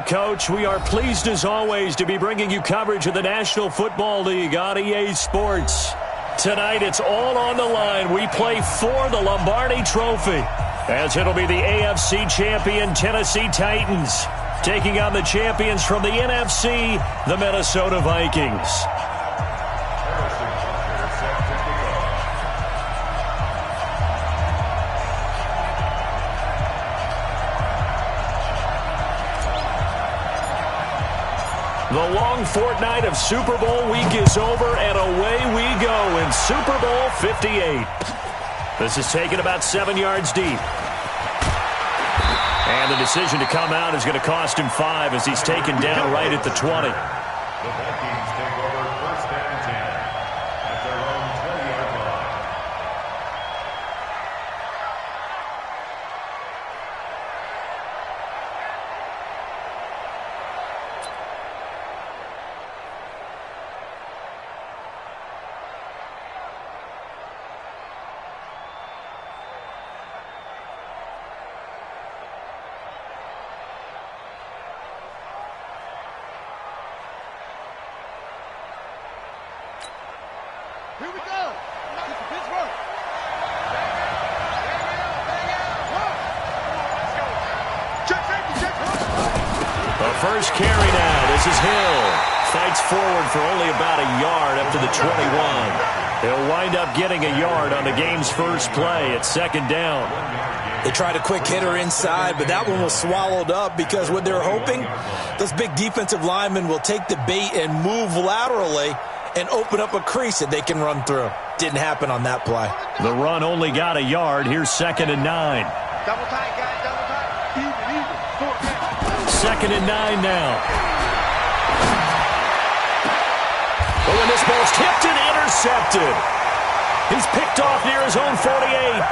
right, Coach. We are pleased, as always, to be bringing you coverage of the National Football League on EA Sports. Tonight, it's all on the line. We play for the Lombardi Trophy, as it'll be the AFC champion Tennessee Titans taking on the champions from the NFC, the Minnesota Vikings. The long fortnight of Super Bowl week is over, and away we go in Super Bowl 58. This is taken about 7 yards deep. And the decision to come out is going to cost him 5 as he's taken down right at the 20. The Vikings take over first and 10 at their own 20-yard line. Here we go. Pittsburgh. The first carry now. This is Hill. Fights forward for only about a yard up to the 21. He'll wind up getting a yard on the game's first play at second down. They tried a quick hitter inside, but that one was swallowed up because what they're hoping, those big defensive linemen will take the bait and move laterally and open up a crease that they can run through. Didn't happen on that play. The run only got a yard. Here's 2nd and 9. Double tight, guys. Double tight. Even. 2nd and 9 now. Oh, and this ball's tipped and intercepted. He's picked off near his own 48.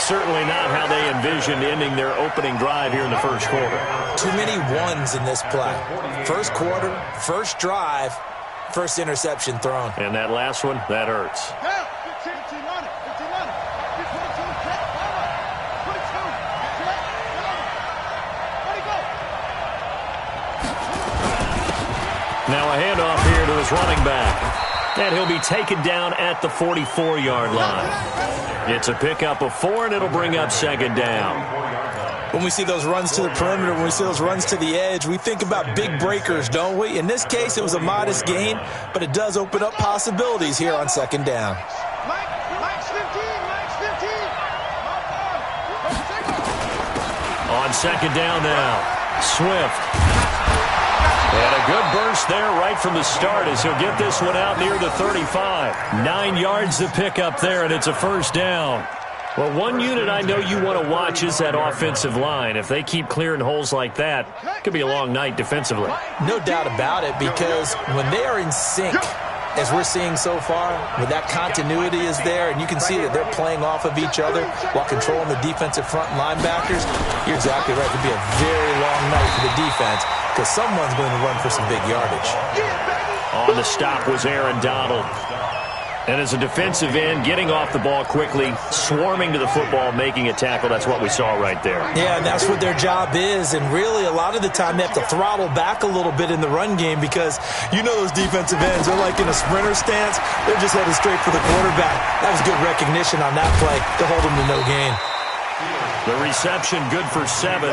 Certainly not how they envisioned ending their opening drive here in the first quarter. Too many ones in this play. First quarter, first drive, first interception thrown. And that last one, that hurts. Now a handoff here to his running back. And he'll be taken down at the 44-yard line. It's a pickup of 4, and it'll bring up 2nd down. When we see those runs to the perimeter, when we see those runs to the edge, we think about big breakers, don't we? In this case, it was a modest gain, but it does open up possibilities here on 2nd down. Mike's 15. On 2nd down now, Swift. And a good burst there right from the start as he'll get this one out near the 35. 9 yards to pick up there, and it's a first down. Well, one unit I know you want to watch is that offensive line. If they keep clearing holes like that, it could be a long night defensively. No doubt about it, because when they are in sync, as we're seeing so far, when that continuity is there, and you can see that they're playing off of each other while controlling the defensive front linebackers, you're exactly right. It could be a very long night for the defense because someone's going to run for some big yardage. On the stop was Aaron Donald. And as a defensive end, getting off the ball quickly, swarming to the football, making a tackle, that's what we saw right there. Yeah, and that's what their job is. And really, a lot of the time, they have to throttle back a little bit in the run game because you know those defensive ends, they're like in a sprinter stance. They're just headed straight for the quarterback. That was good recognition on that play to hold them to no gain. The reception good for 7.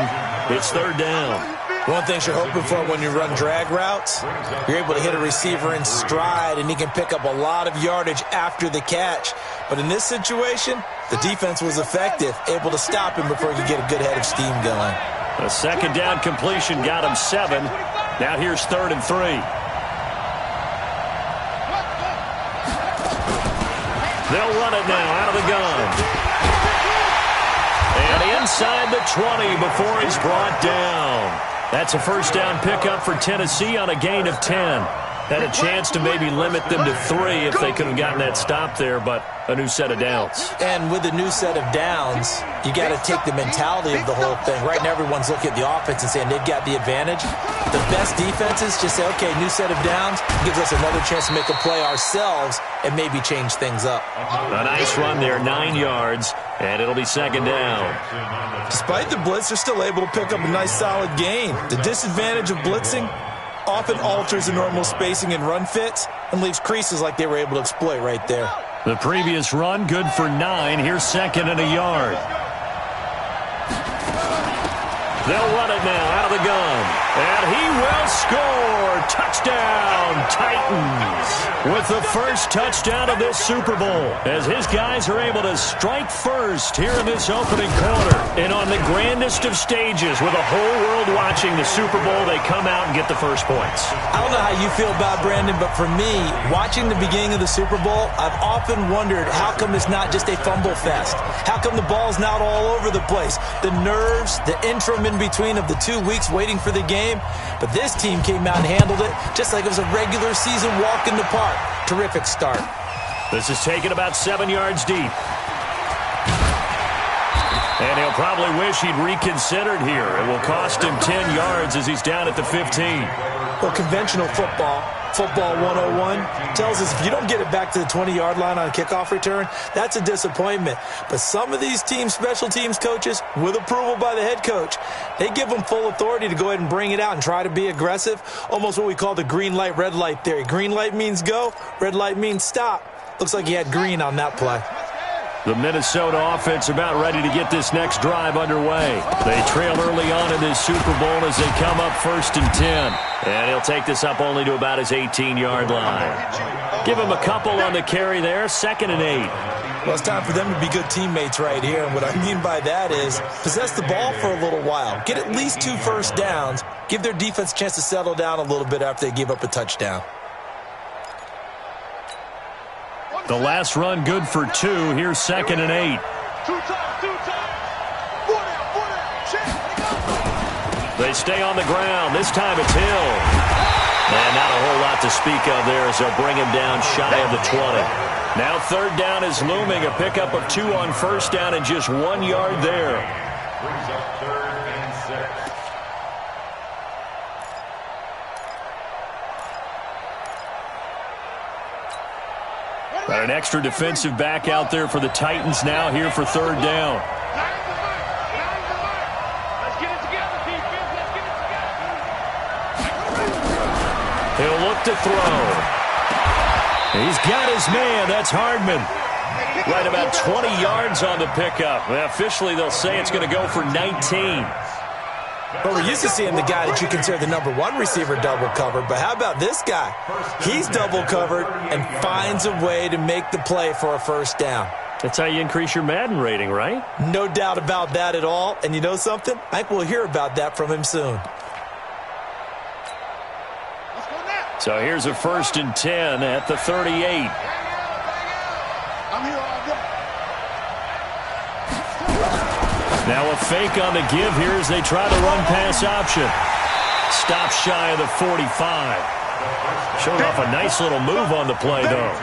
It's 3rd down. One thing you're hoping for when you run drag routes, you're able to hit a receiver in stride, and he can pick up a lot of yardage after the catch. But in this situation, the defense was effective, able to stop him before he could get a good head of steam going. A 2nd down completion got him 7. Now here's 3rd and 3. They'll run it now out of the gun. And inside the 20 before he's brought down. That's a first down pickup for Tennessee on a gain of 10. Had a chance to maybe limit them to 3 if they could have gotten that stop there, but a new set of downs. And with a new set of downs, you got to take the mentality of the whole thing. Right now, everyone's looking at the offense and saying they've got the advantage. The best defenses just say, okay, new set of downs gives us another chance to make a play ourselves and maybe change things up. A nice run there, 9 yards. And it'll be second down. Despite the blitz, they're still able to pick up a nice solid gain. The disadvantage of blitzing often alters the normal spacing and run fits and leaves creases like they were able to exploit right there. The previous run, good for 9. Here's second and a yard. They'll run it now out of the gun. And he will score. Touchdown, Titans. With the first touchdown of this Super Bowl, as his guys are able to strike first here in this opening quarter. And on the grandest of stages, with the whole world watching the Super Bowl, they come out and get the first points. I don't know how you feel about Brandon, but for me, watching the beginning of the Super Bowl, I've often wondered how come it's not just a fumble fest? How come the ball's not all over the place? The nerves, the interim in between of the 2 weeks waiting for the game. But this team came out and handled it just like it was a regular season walk in the park. Terrific start. This is taken about 7 yards deep. And he'll probably wish he'd reconsidered here. It will cost him 10 yards as he's down at the 15. Well, conventional football 101, tells us if you don't get it back to the 20-yard line on a kickoff return, that's a disappointment. But some of these teams, special teams coaches, with approval by the head coach, they give them full authority to go ahead and bring it out and try to be aggressive, almost what we call the green light, red light theory. Green light means go, red light means stop. Looks like he had green on that play. The Minnesota offense about ready to get this next drive underway. They trail early on in this Super Bowl as they come up 1st and 10. And he'll take this up only to about his 18-yard line. Give him a couple on the carry there, 2nd and 8. Well, it's time for them to be good teammates right here. And what I mean by that is possess the ball for a little while. Get at least 2 first downs. Give their defense a chance to settle down a little bit after they give up a touchdown. The last run good for 2. Here's 2nd and 8. They stay on the ground. This time it's Hill. And not a whole lot to speak of there as they'll bring him down shy of the 20. Now 3rd down is looming. A pickup of 2 on 1st down and just 1 yard there. Brings up 3rd and 6. Got an extra defensive back out there for the Titans now here for 3rd down. He'll look to throw. He's got his man. That's Hardman. Right about 20 yards on the pickup. Well, officially, they'll say it's going to go for 19. Well, we're used to seeing the guy that you consider the number 1 receiver double covered, but how about this guy? He's double covered and finds a way to make the play for a 1st down. That's how you increase your Madden rating, right? No doubt about that at all. And you know something? I think we'll hear about that from him soon. So here's a 1st and 10 at the 38. Now a fake on the give here as they try the run-pass option. Stop shy of the 45. Showed off a nice little move on the play, though.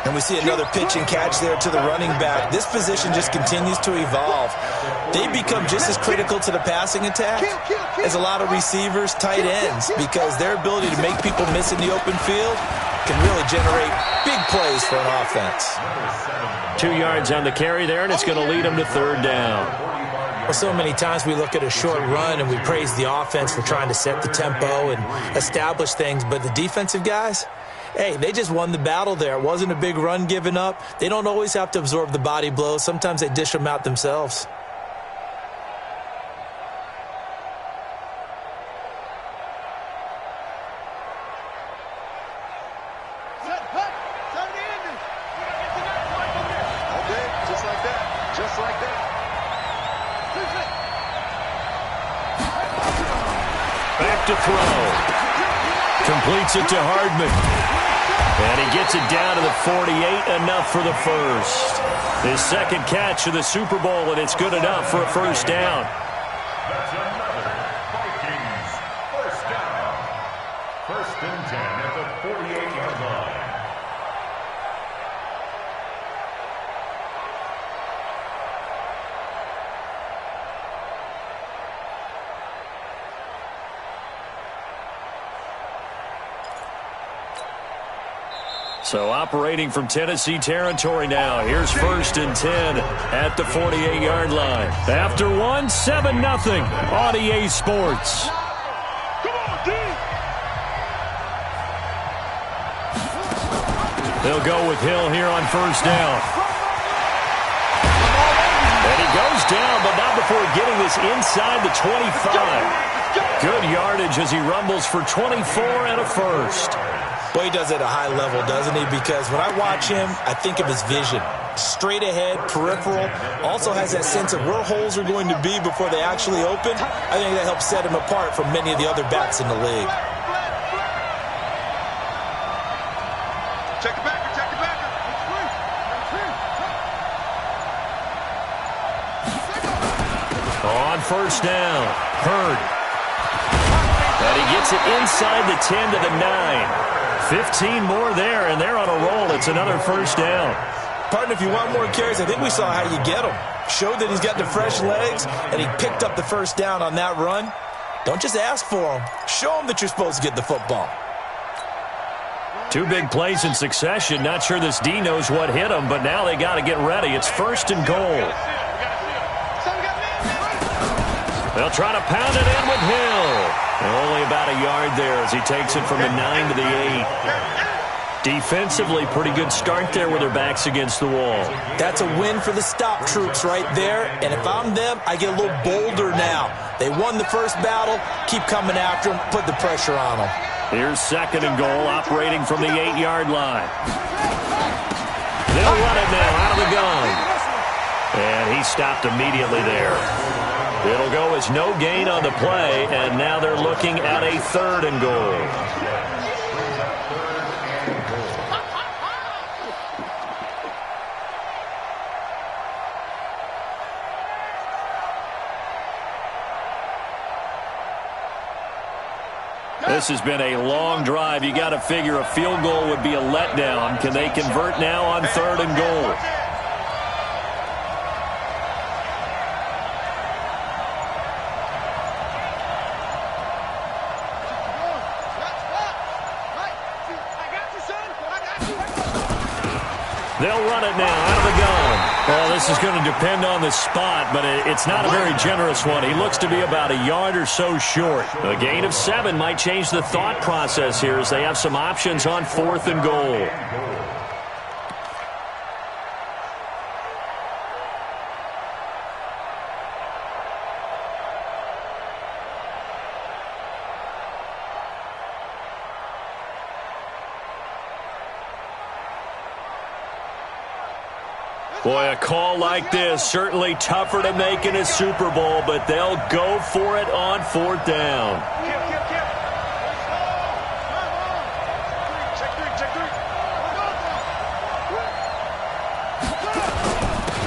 And we see another pitch and catch there to the running back. This position just continues to evolve. They become just as critical to the passing attack as a lot of receivers, tight ends, because their ability to make people miss in the open field can really generate big plays for an offense. 2 yards on the carry there, and it's going to lead them to 3rd down. Well, so many times we look at a short run and we praise the offense for trying to set the tempo and establish things, but the defensive guys, hey, they just won the battle there. It wasn't a big run given up. They don't always have to absorb the body blows. Sometimes they dish them out themselves. Back to throw. Completes it to Hardman. And he gets it down to the 48, enough for the first. His 2nd catch of the Super Bowl, and it's good enough for a 1st down. That's another Vikings 1st down. 1st and 10 at the 48-yard line. So operating from Tennessee territory now. Here's 1st and 10 at the 48-yard line. After one, 7-0 on EA Sports. They'll go with Hill here on 1st down. And he goes down, but not before getting this inside the 25. Good yardage as he rumbles for 24 and a first. Boy, he does it at a high level, doesn't he? Because when I watch him, I think of his vision. Straight ahead, peripheral. Also has that sense of where holes are going to be before they actually open. I think that helps set him apart from many of the other backs in the league. Check the backer, check the backer. On 1st down, Hurd. And he gets it inside the 10 to the 9. 15 more there, and they're on a roll. It's another 1st down. Partner, if you want more carries, I think we saw how you get him. Showed that he's got the fresh legs, and he picked up the 1st down on that run. Don't just ask for him. Show him that you're supposed to get the football. 2 big plays in succession. Not sure this D knows what hit him, but now they got to get ready. It's 1st and goal. They'll try to pound it in with Hill. Only about a yard there as he takes it from the 9 to the 8. Defensively, pretty good start there with their backs against the wall. That's a win for the stop troops right there. And if I'm them, I get a little bolder now. They won the first battle. Keep coming after them. Put the pressure on them. Here's 2nd and goal, operating from the 8-yard line. They'll run it now out of the gun. And he stopped immediately there. It'll go as no gain on the play, and now they're looking at a 3rd and goal. This has been a long drive. You got to figure a field goal would be a letdown. Can they convert now on 3rd and goal? They'll run it now out of the gun. Well, this is going to depend on the spot, but it's not a very generous one. He looks to be about a yard or so short. A gain of 7 might change the thought process here as they have some options on 4th and goal. Boy, a call like this, certainly tougher to make in a Super Bowl, but they'll go for it on 4th down.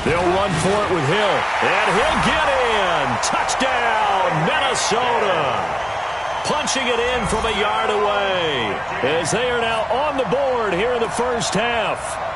They'll run for it with Hill, and he'll get in. Touchdown, Minnesota. Punching it in from a yard away as they are now on the board here in the first half.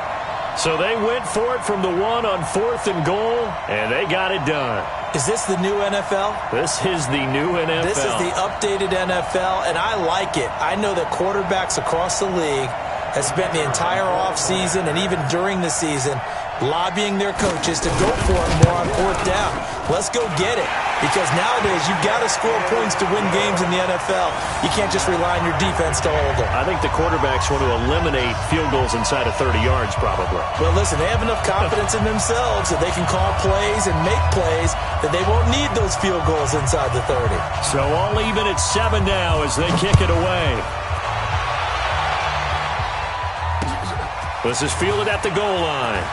So they went for it from the 1 on 4th and goal, and they got it done. Is this the new NFL? This is the new NFL. This is the updated NFL, and I like it. I know that quarterbacks across the league have spent the entire offseason and even during the season lobbying their coaches to go for it more on 4th down. Let's go get it. Because nowadays, you've got to score points to win games in the NFL. You can't just rely on your defense to hold them. I think the quarterbacks want to eliminate field goals inside of 30 yards, probably. Well, listen, they have enough confidence in themselves that they can call plays and make plays that they won't need those field goals inside the 30. So all even at 7 now as they kick it away. This is fielded at the goal line.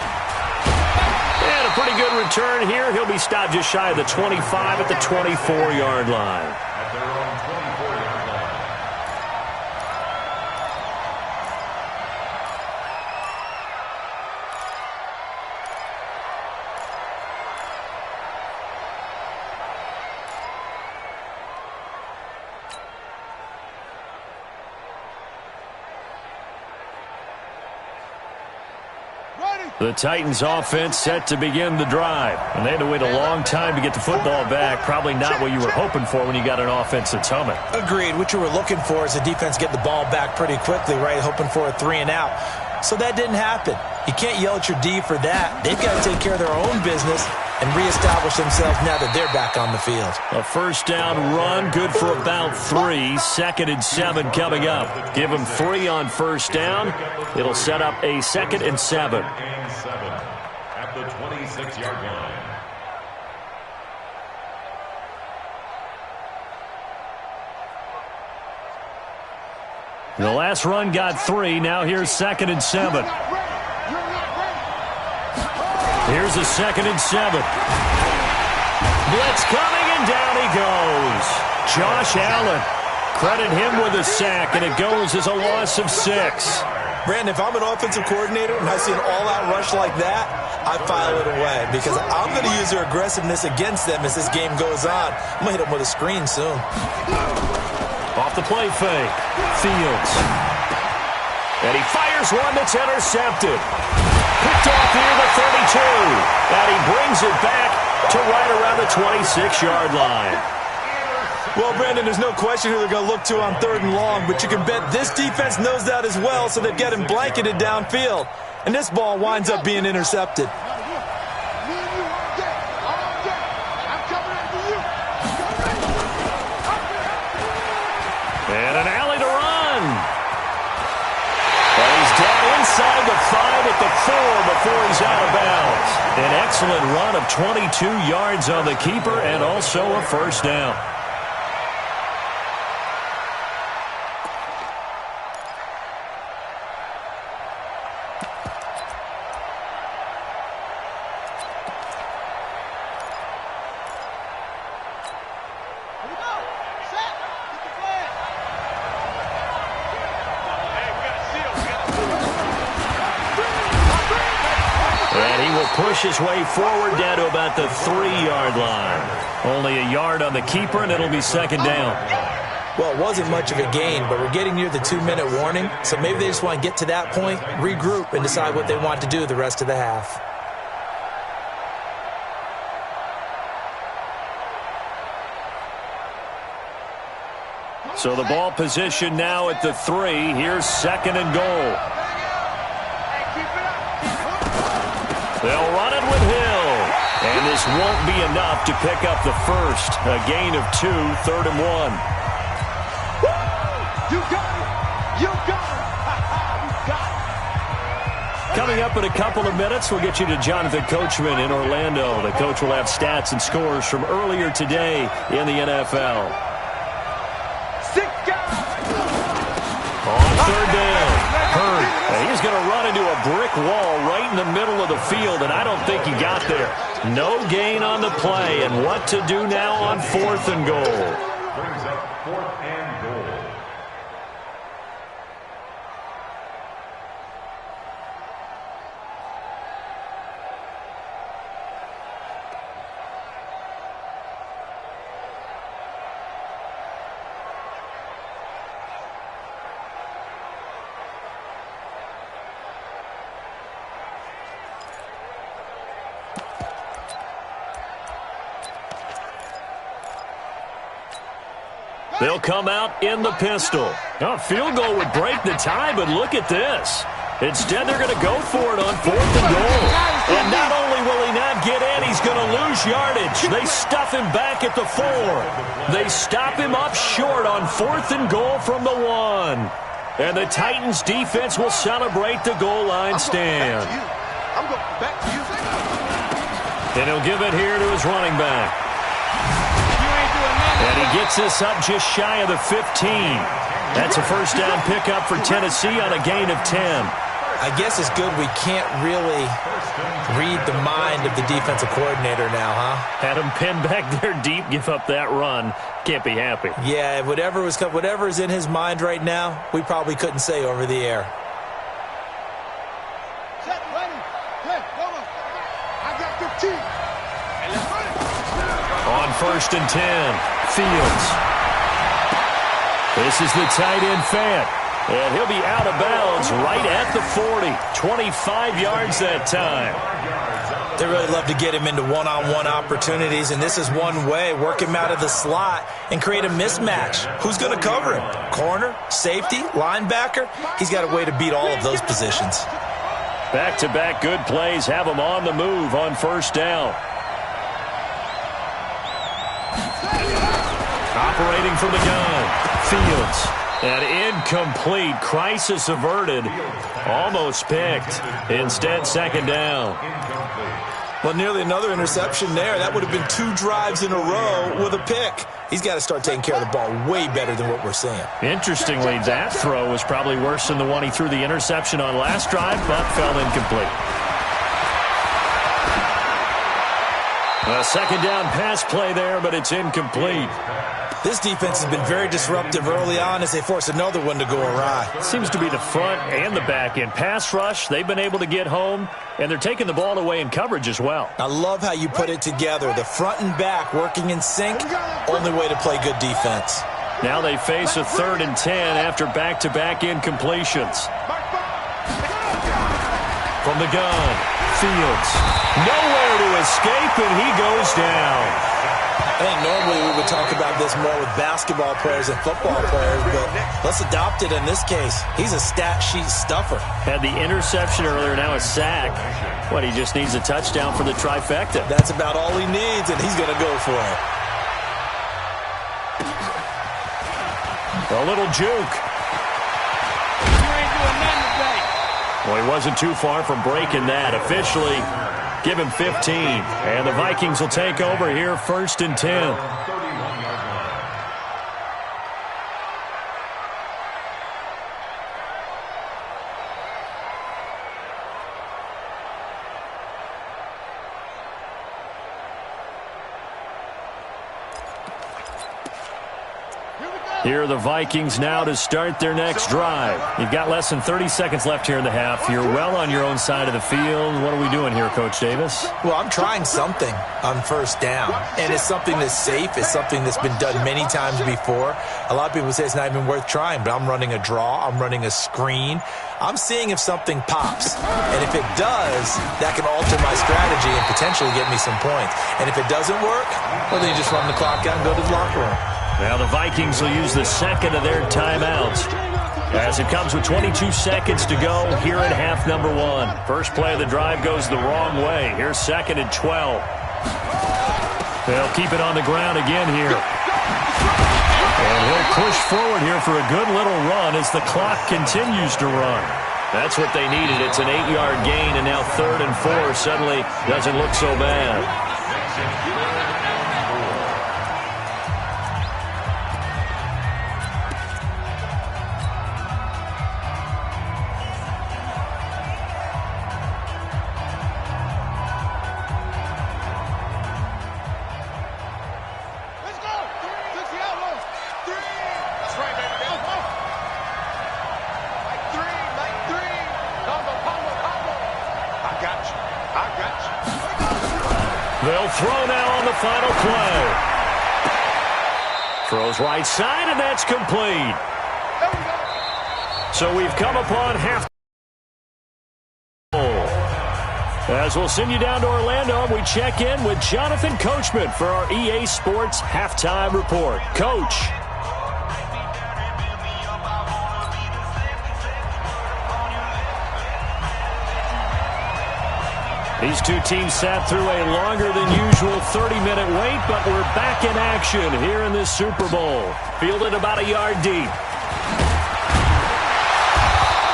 And a pretty good return here. He'll be stopped just shy of the 25 at the 24-yard line. At their own 24-yard line. The Titans offense set to begin the drive. And they had to wait a long time to get the football back. Probably not what you were hoping for when you got an offense that's humming. Agreed. What you were looking for is the defense get the ball back pretty quickly, right? Hoping for a 3 and out. So that didn't happen. You can't yell at your D for that. They've got to take care of their own business and reestablish themselves now that they're back on the field. A first down run, good for about 3. 2nd and 7 coming up. Give them 3 on first down. It'll set up a 2nd and 7. At the 26-yard line. The last run got 3. Now here's 2nd and 7. Here's a 2nd and 7. Blitz coming, and down he goes. Josh Allen. Credit him with a sack, and it goes as a loss of 6. Brandon, if I'm an offensive coordinator and I see an all-out rush like that, I file it away because I'm going to use their aggressiveness against them as this game goes on. I'm going to hit them with a screen soon. Off the play fake. Fields. And he fires one that's intercepted. Picked off near the 32. And he brings it back to right around the 26-yard line. Well, Brandon, there's no question who they're going to look to on 3rd and long, but you can bet this defense knows that as well, so they've got him blanketed downfield. And this ball winds up being intercepted. And an alley to run. And he's down inside the 5 at the 4 before he's out of bounds. An excellent run of 22 yards on the keeper and also a first down. Push his way forward down to about the 3-yard line. Only a yard on the keeper, and it'll be 2nd down. Well, it wasn't much of a gain, but we're getting near the 2-minute warning, so maybe they just want to get to that point, regroup, and decide what they want to do the rest of the half. So the ball position now at the 3. Here's 2nd and goal. They'll run it with Hill. And this won't be enough to pick up the first. A gain of 2, 3rd and 1. You got it. You got it. You got it. Coming up in a couple of minutes, we'll get you to Jonathan Coachman in Orlando. The coach will have stats and scores from earlier today in the NFL. 6 guys. On 3rd down. Hurd. And he's going to run into a brick wall right in the middle of the field, and I don't think he got there. No gain on the play, and what to do now on 4th and goal. Brings up 4th and goal. They'll come out in the pistol. A field goal would break the tie, but look at this. Instead, they're going to go for it on 4th and goal. And not only will he not get in, he's going to lose yardage. They stuff him back at the 4. They stop him up short on 4th and goal from the 1. And the Titans defense will celebrate the goal line stand. I'm going back to you. And he'll give it here to his running back. And he gets this up just shy of the 15. That's a first down pickup for Tennessee on a gain of 10. I guess it's good we can't really read the mind of the defensive coordinator now, huh? Had him pinned back there deep, give up that run. Can't be happy. Yeah, whatever is in his mind right now, we probably couldn't say over the air. Set, ready. Good. Hold on. I got 15. On 1st and 10, Fields. This is the tight end Fant. And he'll be out of bounds right at the 40. 25 yards that time. They really love to get him into one-on-one opportunities, and this is one way. Work him out of the slot and create a mismatch. Who's going to cover him? Corner, safety, linebacker? He's got a way to beat all of those positions. Back-to-back good plays have him on the move on first down. Operating from the gun, Fields. An incomplete, crisis averted, almost picked. Instead, second down. Well, nearly another interception there. That would have been 2 drives in a row with a pick. He's got to start taking care of the ball way better than what we're seeing. Interestingly, that throw was probably worse than the one he threw the interception on last drive, but fell incomplete. A second down pass play there, but it's incomplete. This defense has been very disruptive early on as they force another one to go awry. Seems to be the front and the back end. Pass rush, they've been able to get home, and they're taking the ball away in coverage as well. I love how you put it together. The front and back working in sync, only way to play good defense. Now they face a 3rd and 10 after back-to-back incompletions. From the gun, Fields. Nowhere to escape, and he goes down. I think normally we would talk about this more with basketball players and football players, but let's adopt it in this case. He's a stat sheet stuffer. Had the interception earlier, now a sack. What, he just needs a touchdown for the trifecta. That's about all he needs, and he's going to go for it. A little juke. You ain't doing nothing today. Well, he wasn't too far from breaking that. Officially, give him 15. And the Vikings will take over here, 1st and 10. Here are the Vikings now to start their next drive. You've got less than 30 seconds left here in the half. You're well on your own side of the field. What are we doing here, Coach Davis? Well, I'm trying something on first down, and it's something that's safe. It's something that's been done many times before. A lot of people say it's not even worth trying, but I'm running a draw. I'm running a screen. I'm seeing if something pops, and if it does, that can alter my strategy and potentially get me some points. And if it doesn't work, well, then you just run the clock out and go to the locker room. Now the Vikings will use the second of their timeouts as it comes with 22 seconds to go here at half number 1. First play of the drive goes the wrong way. Here's 2nd and 12. They'll keep it on the ground again here. And he'll push forward here for a good little run as the clock continues to run. That's what they needed. It's an 8-yard gain, and now 3rd and 4 suddenly doesn't look so bad. They'll throw now on the final play. Throws right side, and that's complete. So we've come upon half. As we'll send you down to Orlando, we check in with Jonathan Coachman for our EA Sports Halftime Report. Coach. These two teams sat through a longer than usual 30-minute wait, but we're back in action here in this Super Bowl. Fielded about a yard deep.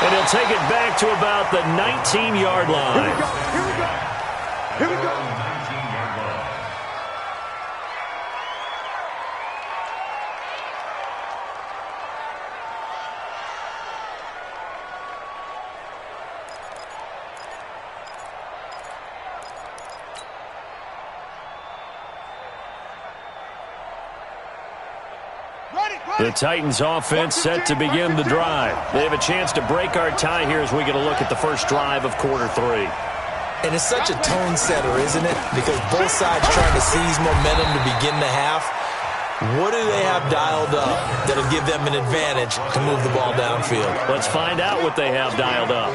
And he'll take it back to about the 19-yard line. Here we go. Here we go. The Titans offense set to begin the drive. They have a chance to break our tie here as we get a look at the first drive of quarter 3. And it's such a tone setter, isn't it? Because both sides trying to seize momentum to begin the half. What do they have dialed up that'll give them an advantage to move the ball downfield? Let's find out what they have dialed up.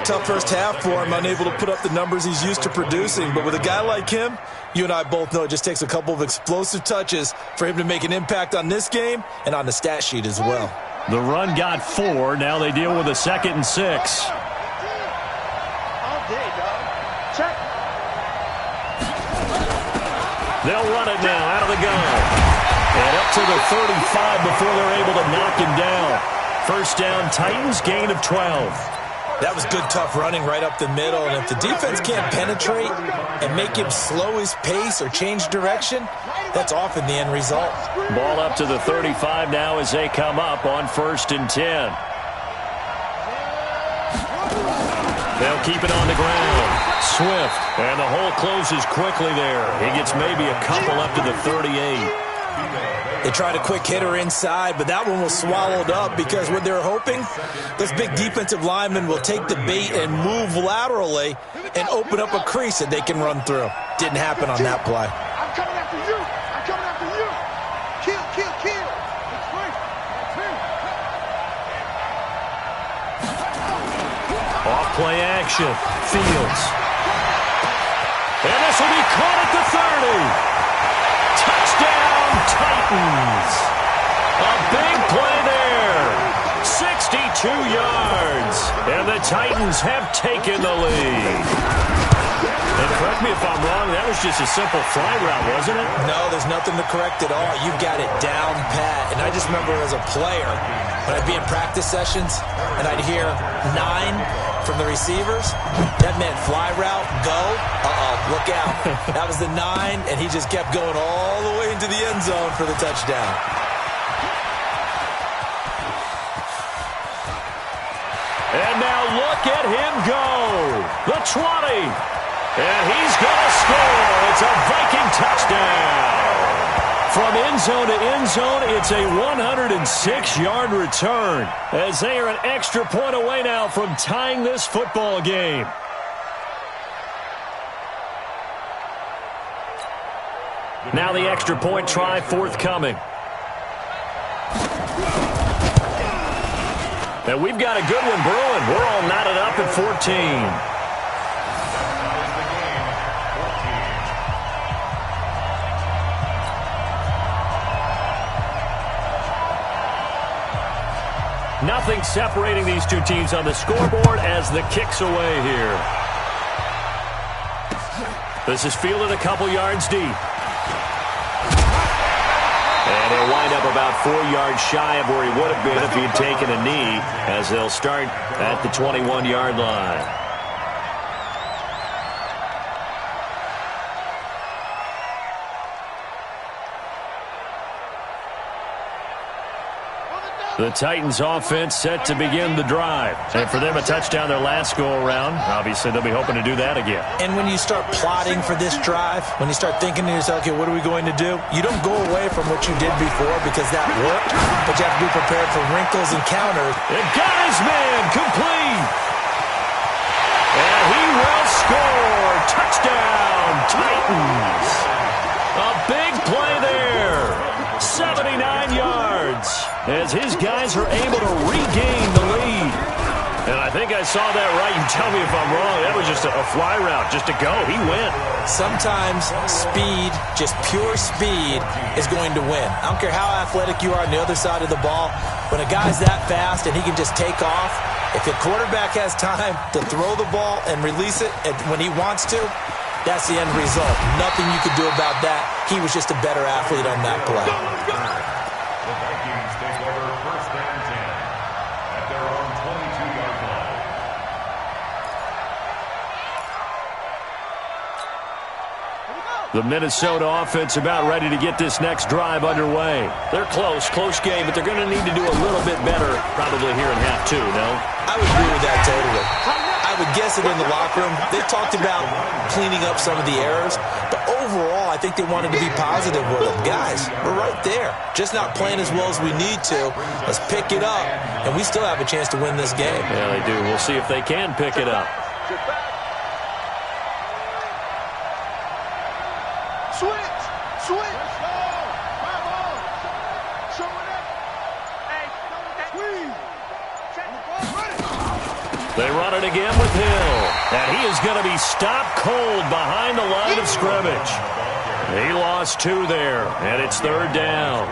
Tough first half for him, unable to put up the numbers he's used to producing. But with a guy like him, you and I both know it just takes a couple of explosive touches for him to make an impact on this game and on the stat sheet as well. The run got 4. Now they deal with a 2nd and 6. All day, dog. Check. They'll run it now out of the gun. And up to the 35 before they're able to knock him down. First down, Titans, gain of 12. That was good, tough running right up the middle. And if the defense can't penetrate and make him slow his pace or change direction, that's often the end result. Ball up to the 35 now as they come up on 1st and 10. They'll keep it on the ground. Swift, and the hole closes quickly there. He gets maybe a couple up to the 38. They tried a quick hitter inside, but that one was swallowed up because what they're hoping, those big defensive linemen will take the bait and move laterally and open up a crease that they can run through. Didn't happen on that play. I'm coming after you. I'm coming after you. Kill, kill, kill. That's right. That's Off play action. Fields. And this will be caught at the 30. Touchdown, Titans. A big play there. 62 yards. And the Titans have taken the lead. And correct me if I'm wrong, that was just a simple fly route, wasn't it? No, there's nothing to correct at all. You got it down pat. And I just remember as a player, when I'd be in practice sessions and I'd hear 9 from the receivers, that meant fly route, go, look out. That was the 9, and he just kept going all the way into the end zone for the touchdown. And now look at him go. The 20. And he's going to score. It's a Viking touchdown. From end zone to end zone, it's a 106-yard return as they are an extra point away now from tying this football game. Now the extra point try forthcoming. And we've got a good one brewing. We're all knotted up at 14. Nothing separating these two teams on the scoreboard as the kick's away here. This is fielded a couple yards deep. And he'll wind up about 4 yards shy of where he would have been if he'd taken a knee, as they'll start at the 21-yard line. The Titans offense set to begin the drive. And for them, a touchdown their last go-around. Obviously, they'll be hoping to do that again. And when you start plotting for this drive, when you start thinking to yourself, okay, what are we going to do? You don't go away from what you did before because that worked, but you have to be prepared for wrinkles and counters. It got his man complete. And he will score. Touchdown, Titans. A big play there. 79 yards. As his guys are able to regain the lead. And I think I saw that right. You tell me if I'm wrong. That was just a fly route, just to go. He went. Sometimes speed, just pure speed, is going to win. I don't care how athletic you are on the other side of the ball. When a guy's that fast and he can just take off, if the quarterback has time to throw the ball and release it when he wants to, that's the end result. Nothing you could do about that. He was just a better athlete on that play. The Vikings take over 1st and 10 at their own 22-yard line. The Minnesota offense about ready to get this next drive underway. They're close game, but they're going to need to do a little bit better probably here in half 2, no? I would agree with that totally. I would guess it in the locker room. They talked about cleaning up some of the errors, but overall, I think they wanted to be positive with them. Guys, we're right there. Just not playing as well as we need to. Let's pick it up, and we still have a chance to win this game. Yeah, they do. We'll see if they can pick it up. They run it again with Hill. And he is going to be stopped cold behind the line of scrimmage. He lost 2 there, and it's 3rd down.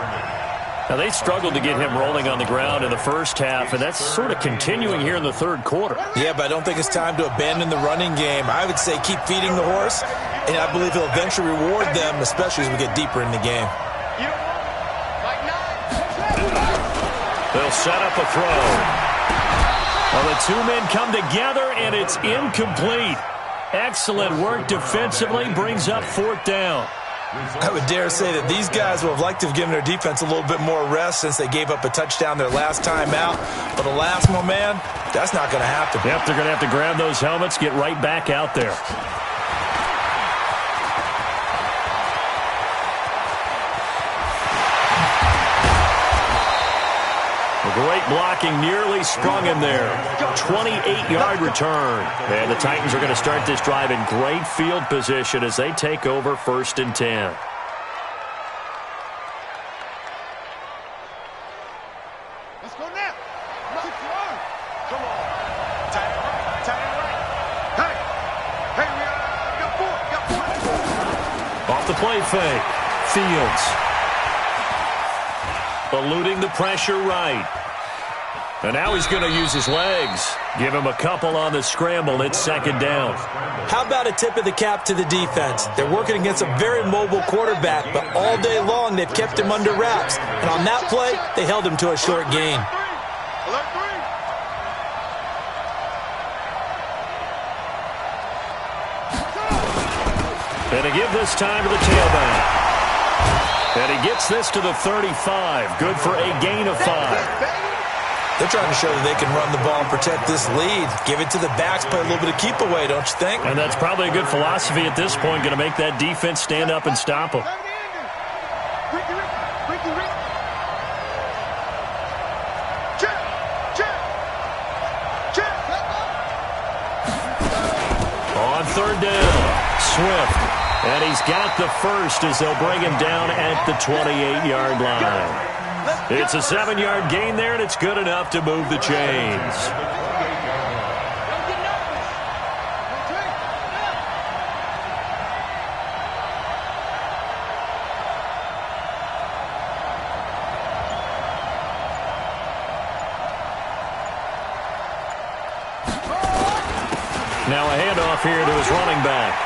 Now, they struggled to get him rolling on the ground in the first half, and that's sort of continuing here in the 3rd quarter. Yeah, but I don't think it's time to abandon the running game. I would say keep feeding the horse, and I believe he'll eventually reward them, especially as we get deeper in the game. They'll set up a throw. Well, the 2 men come together, and it's incomplete. Excellent work defensively, brings up 4th down. I would dare say that these guys would have liked to have given their defense a little bit more rest since they gave up a touchdown their last time out. But alas, my man, that's not going to happen. Yep, they're going to have to grab those helmets, get right back out there. Great blocking, nearly sprung him there. 28-yard return. And the Titans are going to start this drive in great field position as they take over 1st and 10. Let's go now. Come on. Tight end right. Tight end right. Hey, we got 4. Off the play fake. Fields. Eluding the pressure right. And now he's going to use his legs. Give him a couple on the scramble. It's 2nd down. How about a tip of the cap to the defense? They're working against a very mobile quarterback, but all day long they've kept him under wraps. And on that play, they held him to a short gain. And to give this time to the tailback. And he gets this to the 35. Good for a gain of 5. They're trying to show that they can run the ball and protect this lead. Give it to the backs, play a little bit of keep away, don't you think? And that's probably a good philosophy at this point, going to make that defense stand up and stop them. On 3rd down, Swift. And he's got the first as they'll bring him down at the 28-yard line. It's a 7-yard gain there, and it's good enough to move the chains. Now a handoff here to his running back.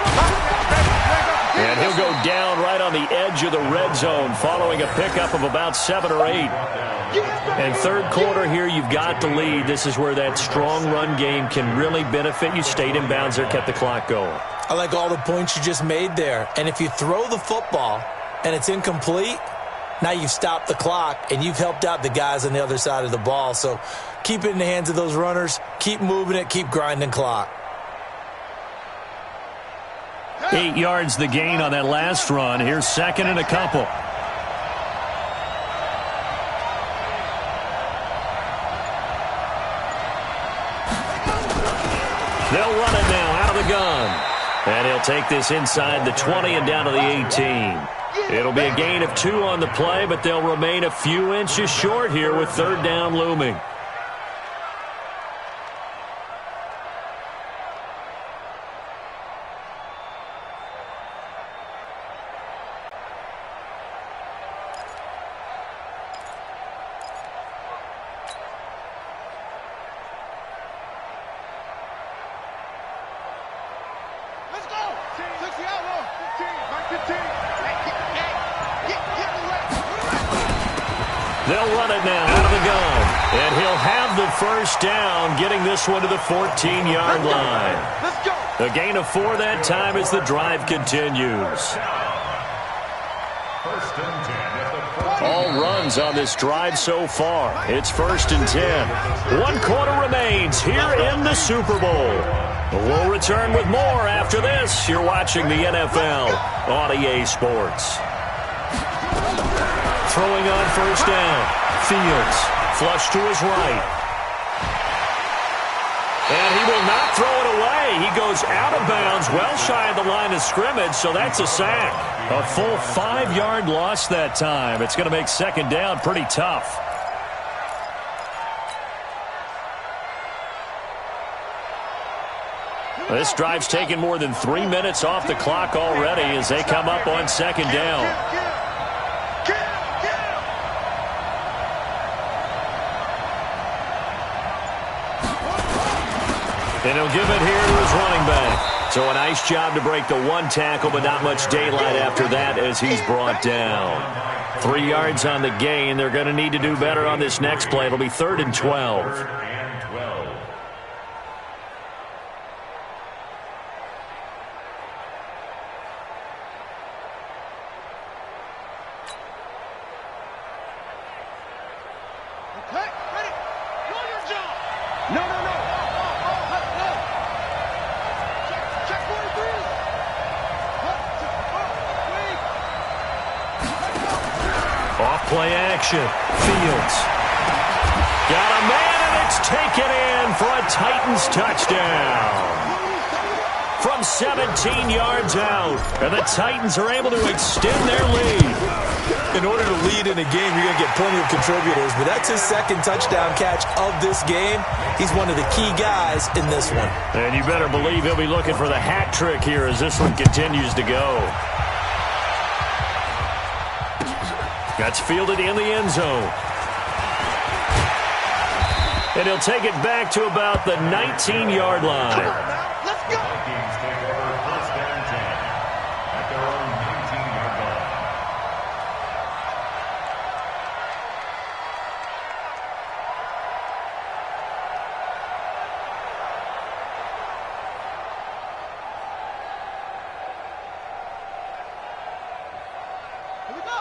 And he'll go down right on the edge of the red zone following a pickup of about 7 or 8. And 3rd quarter here, you've got the lead. This is where that strong run game can really benefit you. Stayed in bounds there, kept the clock going. I like all the points you just made there. And if you throw the football and it's incomplete, now you've stopped the clock and you've helped out the guys on the other side of the ball. So keep it in the hands of those runners. Keep moving it. Keep grinding clock. 8 yards the gain on that last run. Here's 2nd and a couple. They'll run it now out of the gun. And he'll take this inside the 20 and down to the 18. It'll be a gain of 2 on the play, but they'll remain a few inches short here with 3rd down looming. They'll run it now out of the gun. And he'll have the first down, getting this one to the 14-yard line. A gain of 4 that time as the drive continues. All runs on this drive so far. It's 1st and 10. 1 quarter remains here in the Super Bowl. We'll return with more after this. You're watching the NFL on EA Sports. Throwing on 1st down. Fields flush to his right. And he will not throw it away. He goes out of bounds, well shy of the line of scrimmage, so that's a sack. A full 5-yard loss that time. It's going to make 2nd down pretty tough. This drive's taken more than 3 minutes off the clock already as they come up on second down. And he'll give it here to his running back. So a nice job to break the one tackle, but not much daylight after that as he's brought down. 3 yards on the gain. They're going to need to do better on this next play. It'll be 3rd and 12. Play action. Fields. Got a man, and it's taken in for a Titans touchdown. From 17 yards out, and the Titans are able to extend their lead. In order to lead in a game, you're going to get plenty of contributors, but that's his second touchdown catch of this game. He's one of the key guys in this one. And you better believe he'll be looking for the hat trick here as this one continues to go. That's fielded in the end zone. And he'll take it back to about the 19-yard line. Let's go. Vikings take over 1st and 10 at their own 19-yard line.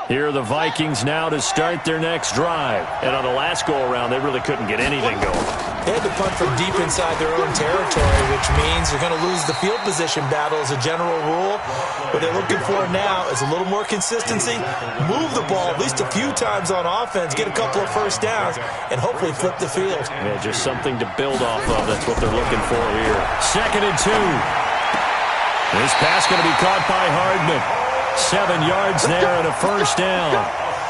Here are the Vikings now to start their next drive. And on the last go-around, they really couldn't get anything going. They had to punt from deep inside their own territory, which means you're going to lose the field position battle as a general rule. What they're looking for now is a little more consistency, move the ball at least a few times on offense, get a couple of first downs, and hopefully flip the field. Yeah, just something to build off of. That's what they're looking for here. 2nd and 2. This pass going to be caught by Hardman. 7 yards there and a first down.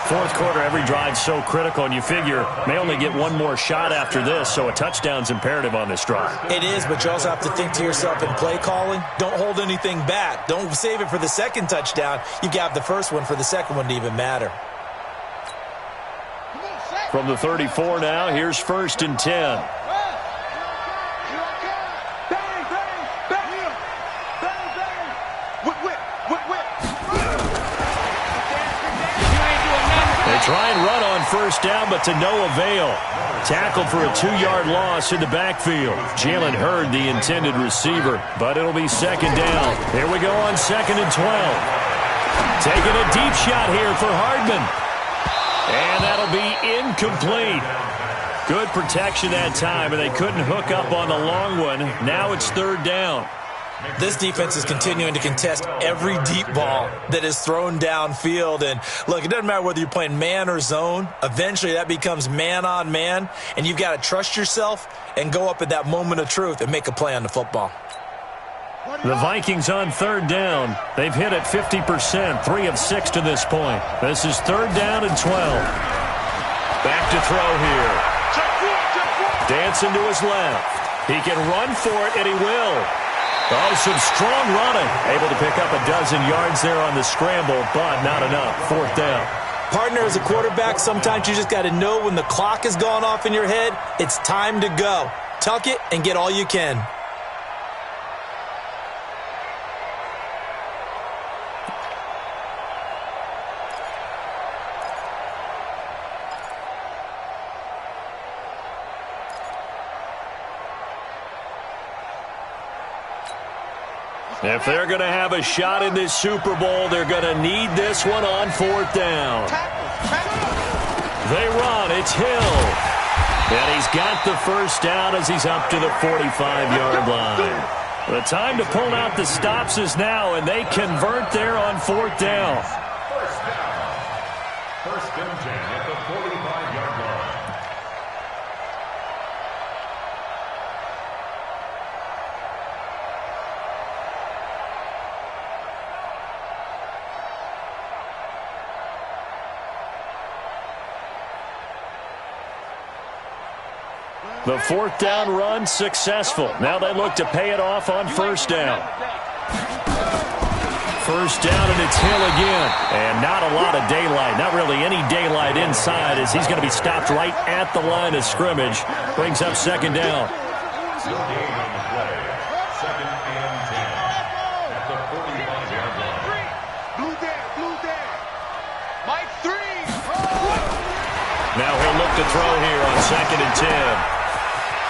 4th quarter, every drive's so critical, and you figure may only get one more shot after this, so a touchdown's imperative on this drive. It is, but you also have to think to yourself in play calling, don't hold anything back. Don't save it for the second touchdown. You got the first one for the second one to even matter. From the 34 now, here's 1st and 10. Try and run on first down, but to no avail. Tackled for a 2-yard loss in the backfield. Jalen Hurd, the intended receiver, but it'll be 2nd down. Here we go on 2nd and 12. Taking a deep shot here for Hardman. And that'll be incomplete. Good protection that time, and they couldn't hook up on the long one. Now it's 3rd down. This defense is continuing to contest every deep ball that is thrown downfield. And, look, it doesn't matter whether you're playing man or zone. Eventually that becomes man-on-man, and you've got to trust yourself and go up at that moment of truth and make a play on the football. The Vikings on 3rd down. They've hit it 50%, 3 of 6 to this point. This is 3rd down and 12. Back to throw here. Dancing to his left. He can run for it, and he will. Oh, some strong running. Able to pick up a dozen yards there on the scramble, but not enough. 4th down. Partner, as a quarterback, sometimes you just got to know when the clock has gone off in your head, it's time to go. Tuck it and get all you can. If they're going to have a shot in this Super Bowl, they're going to need this one on 4th down. They run. It's Hill. And he's got the first down as he's up to the 45-yard line. The time to pull out the stops is now, and they convert there on 4th down. First down. 1st and 10 at the 45-yard line. The fourth down run successful. Now they look to pay it off on first down. First down, and it's Hill again. And not a lot of daylight. Not really any daylight inside as he's going to be stopped right at the line of scrimmage. Brings up second down. Now he'll look to throw here on 2nd and 10.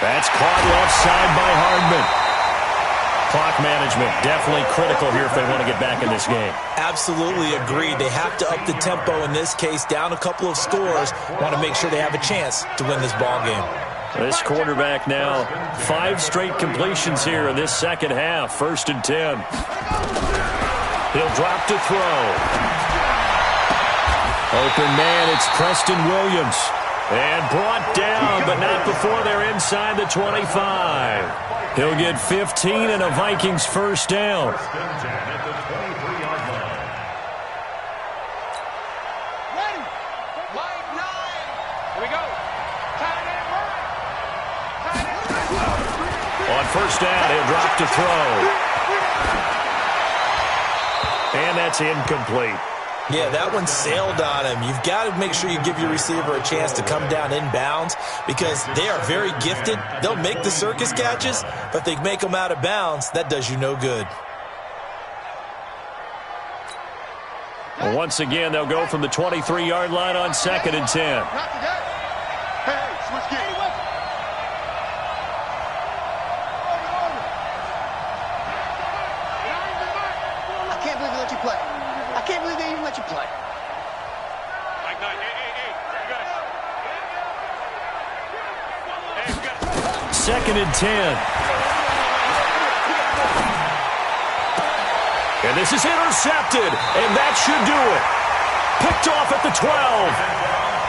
That's caught left side by Hardman. Clock management definitely critical here if they want to get back in this game. Absolutely agreed. They have to up the tempo in this case, down a couple of scores. Want to make sure they have a chance to win this ball game. This quarterback now, 5 straight completions here in this second half. 1st and 10. He'll drop to throw. Open man, it's Preston Williams. And brought down, but not before they're inside the 25. He'll get 15 and a Vikings first down. Ready. Line 9. Here we go. Tight end right. On first down, he'll drop to throw. And that's incomplete. Yeah, that one sailed on him. You've got to make sure you give your receiver a chance to come down inbounds because they are very gifted. They'll make the circus catches, but they make them out of bounds. That does you no good. Well, once again, they'll go from the 23-yard line on 2nd and 10. I can't believe they let you play. I can't believe they even let you play. Mike 9. Hey. You got it. 2nd and 10. And this is intercepted, and that should do it. Picked off at the 12.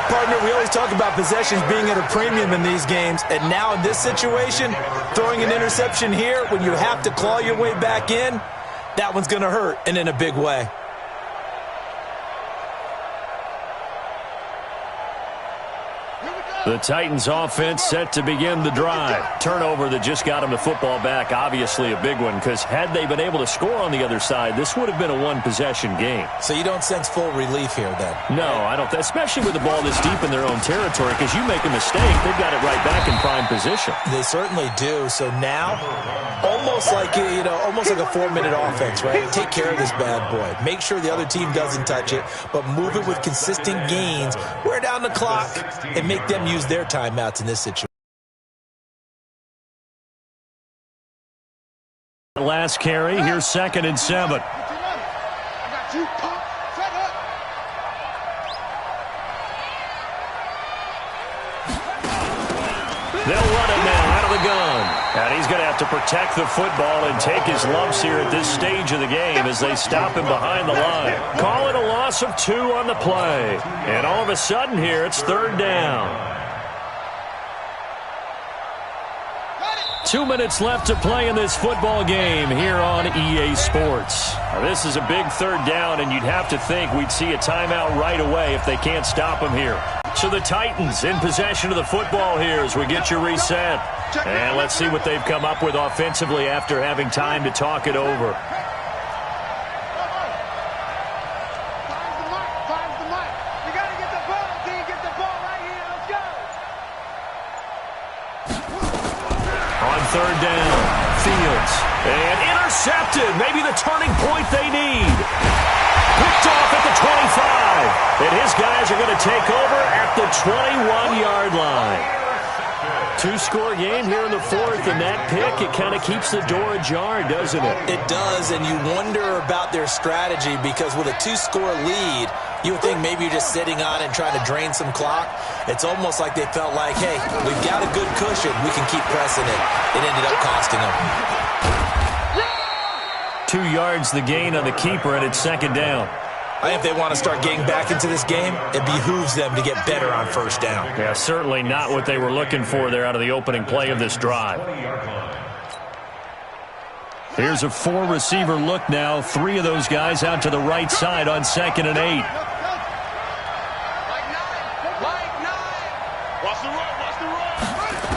Partner, we always talk about possessions being at a premium in these games, and now in this situation, throwing an interception here when you have to claw your way back in, that one's going to hurt, and in a big way. The Titans offense set to begin the drive. Turnover that just got them the football back, obviously a big one, because had they been able to score on the other side, this would have been a one-possession game. So you don't sense full relief here then? No, I don't, especially with the ball this deep in their own territory, because you make a mistake, they've got it right back in prime position. They certainly do. So now, almost like a 4-minute offense, right? Take care of this bad boy. Make sure the other team doesn't touch it, but move it with consistent gains, wear down the clock, and make them use their timeouts in this situation. Last carry, here's 2nd and 7. They'll run it now out of the gun. And he's going to have to protect the football and take his lumps here at this stage of the game as they stop him behind the line. Call it a loss of 2 on the play. And all of a sudden here, it's 3rd down. 2 minutes left to play in this football game here on EA Sports. Now, this is a big 3rd down, and you'd have to think we'd see a timeout right away if they can't stop him here. So the Titans in possession of the football here as we get you reset. And let's see what they've come up with offensively after having time to talk it over. On 3rd down, Fields. And intercepted. Maybe the turning point they need. Picked off at the 25. And his guys are going to take over at the 21-yard line. 2-score game here in the 4th, and that pick, it kind of keeps the door ajar, doesn't it? It does, and you wonder about their strategy because with a 2-score lead, you would think maybe you're just sitting on it and trying to drain some clock. It's almost like they felt like, hey, we've got a good cushion. We can keep pressing it. It ended up costing them. 2 yards the gain on the keeper, and it's 2nd down. I think if they want to start getting back into this game, it behooves them to get better on 1st down. Yeah, certainly not what they were looking for there out of the opening play of this drive. Here's a 4-receiver look now. 3 of those guys out to the right side on 2nd and 8. Watch the run.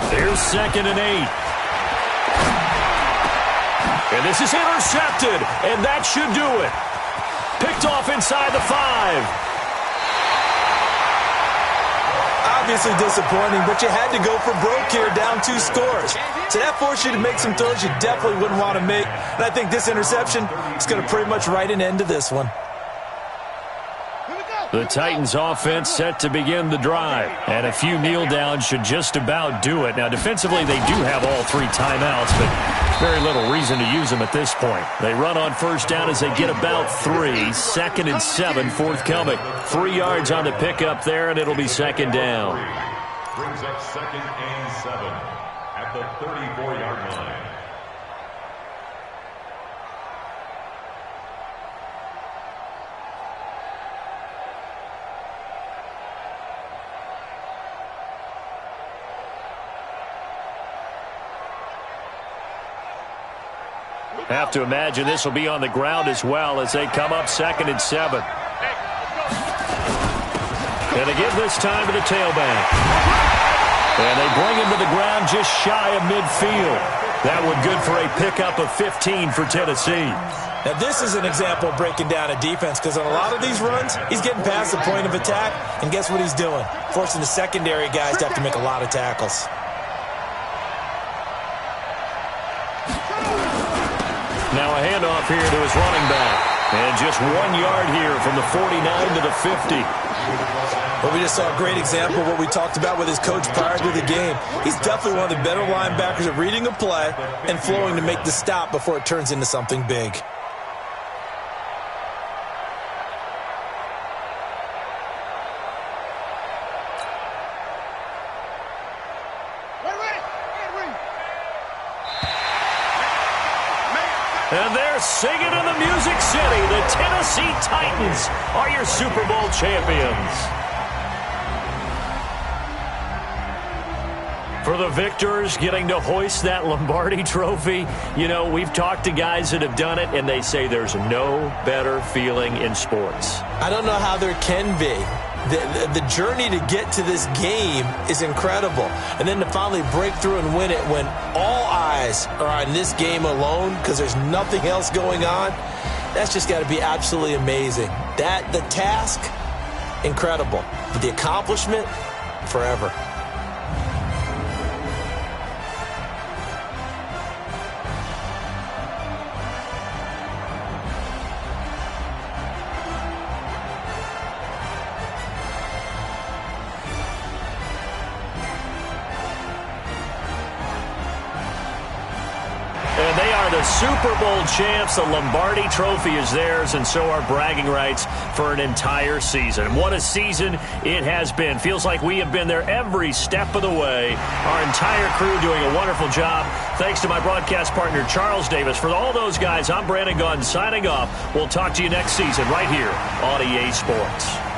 Here's 2nd and 8. And this is intercepted, and that should do it. Picked off inside the 5. Obviously disappointing, but you had to go for broke here, down 2 scores. So that forced you to make some throws you definitely wouldn't want to make. And I think this interception is going to pretty much write an end to this one. The Titans offense set to begin the drive. And a few kneel downs should just about do it. Now, defensively, they do have all 3 timeouts, but very little reason to use them at this point. They run on 1st down as they get about 3. 2nd and 7, forthcoming. 3 yards on the pickup there, and it'll be 2nd down. Brings up 2nd and 7 at the 34-yard line. Have to imagine this will be on the ground as well as they come up 2nd and 7. And they give this time to the tailback. And they bring him to the ground just shy of midfield. That would good for a pickup of 15 for Tennessee. Now this is an example of breaking down a defense, because on a lot of these runs, he's getting past the point of attack, and guess what he's doing? Forcing the secondary guys to have to make a lot of tackles. Now a handoff here to his running back. And just 1 yard here from the 49 to the 50. Well, we just saw a great example of what we talked about with his coach prior to the game. He's definitely one of the better linebackers at reading a play and flowing to make the stop before it turns into something big. And they're singing in the Music City. The Tennessee Titans are your Super Bowl champions. For the victors, getting to hoist that Lombardi trophy, you know, we've talked to guys that have done it, and they say there's no better feeling in sports. I don't know how there can be. The journey to get to this game is incredible. And then to finally break through and win it when all eyes are on this game alone because there's nothing else going on, that's just got to be absolutely amazing. The task, incredible. But the accomplishment, forever. And they are the Super Bowl champs. The Lombardi trophy is theirs, and so are bragging rights for an entire season. What a season it has been. Feels like we have been there every step of the way. Our entire crew doing a wonderful job. Thanks to my broadcast partner, Charles Davis. For all those guys, I'm Brandon Gunn signing off. We'll talk to you next season right here on EA Sports.